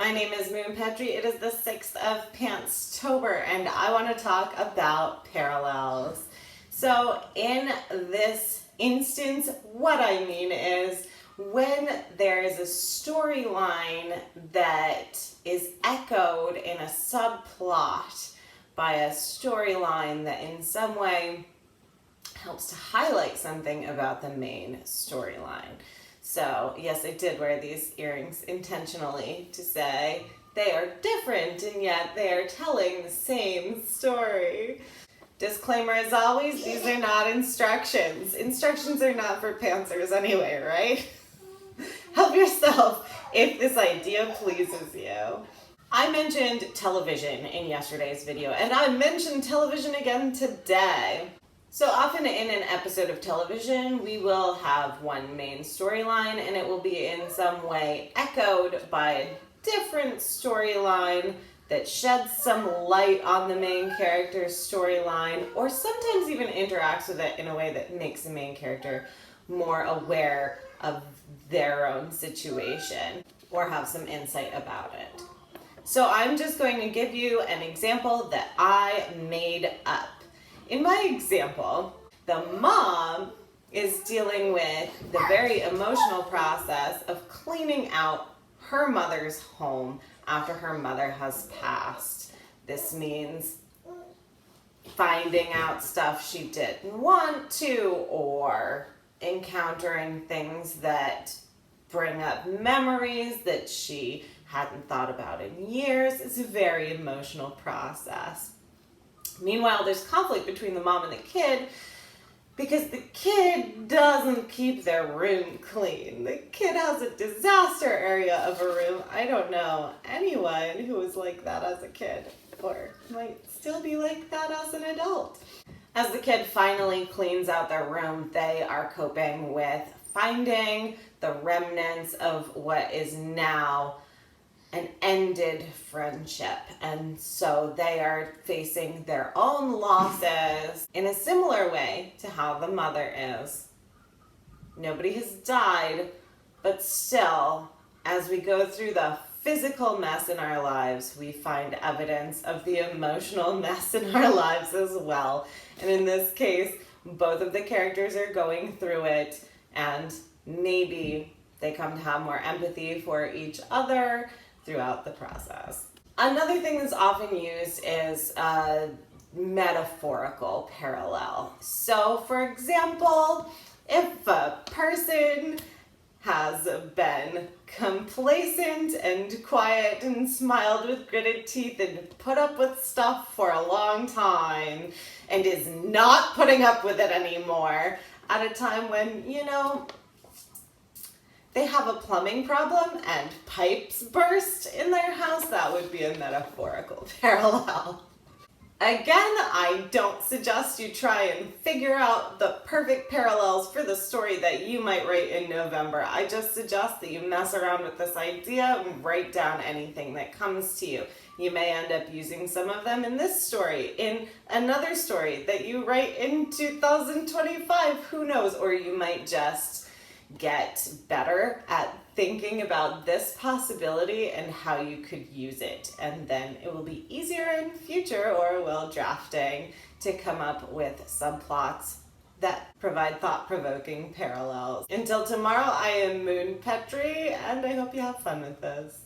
My name is Moon Petrie. It is the 6th of Pantstober, and I want to talk about parallels. So in this instance, what I mean is when there is a storyline that is echoed in a subplot by a storyline that in some way helps to highlight something about the main storyline. So yes, I did wear these earrings intentionally to say they are different and yet they are telling the same story. Disclaimer as always, these are not instructions. Instructions are not for pantsers anyway, right? Help yourself if this idea pleases you. I mentioned television in yesterday's video, and I mentioned television again today. So often in an episode of television, we will have one main storyline and it will be in some way echoed by a different storyline that sheds some light on the main character's storyline, or sometimes even interacts with it in a way that makes the main character more aware of their own situation or have some insight about it. So I'm just going to give you an example that I made up. In my example, the mom is dealing with the very emotional process of cleaning out her mother's home after her mother has passed. This means finding out stuff she didn't want to, or encountering things that bring up memories that she hadn't thought about in years. It's a very emotional process. Meanwhile, there's conflict between the mom and the kid because the kid doesn't keep their room clean. The kid has a disaster area of a room. I don't know anyone who was like that as a kid or might still be like that as an adult. As the kid finally cleans out their room, they are coping with finding the remnants of what is now an ended friendship, and so they are facing their own losses in a similar way to how the mother is. Nobody has died, but still, as we go through the physical mess in our lives, we find evidence of the emotional mess in our lives as well. And in this case, both of the characters are going through it, and maybe they come to have more empathy for each other throughout the process. Another thing that's often used is a metaphorical parallel. So for example, if a person has been complacent and quiet and smiled with gritted teeth and put up with stuff for a long time and is not putting up with it anymore at a time when, they have a plumbing problem and pipes burst in their house, that would be a metaphorical parallel. Again, I don't suggest you try and figure out the perfect parallels for the story that you might write in November. I just suggest that you mess around with this idea and write down anything that comes to you. You may end up using some of them in this story, in another story that you write in 2025, who knows, or you might just get better at thinking about this possibility and how you could use it, and then it will be easier in future or while drafting to come up with subplots that provide thought-provoking parallels. Until tomorrow, I am Moon Petrie, and I hope you have fun with this.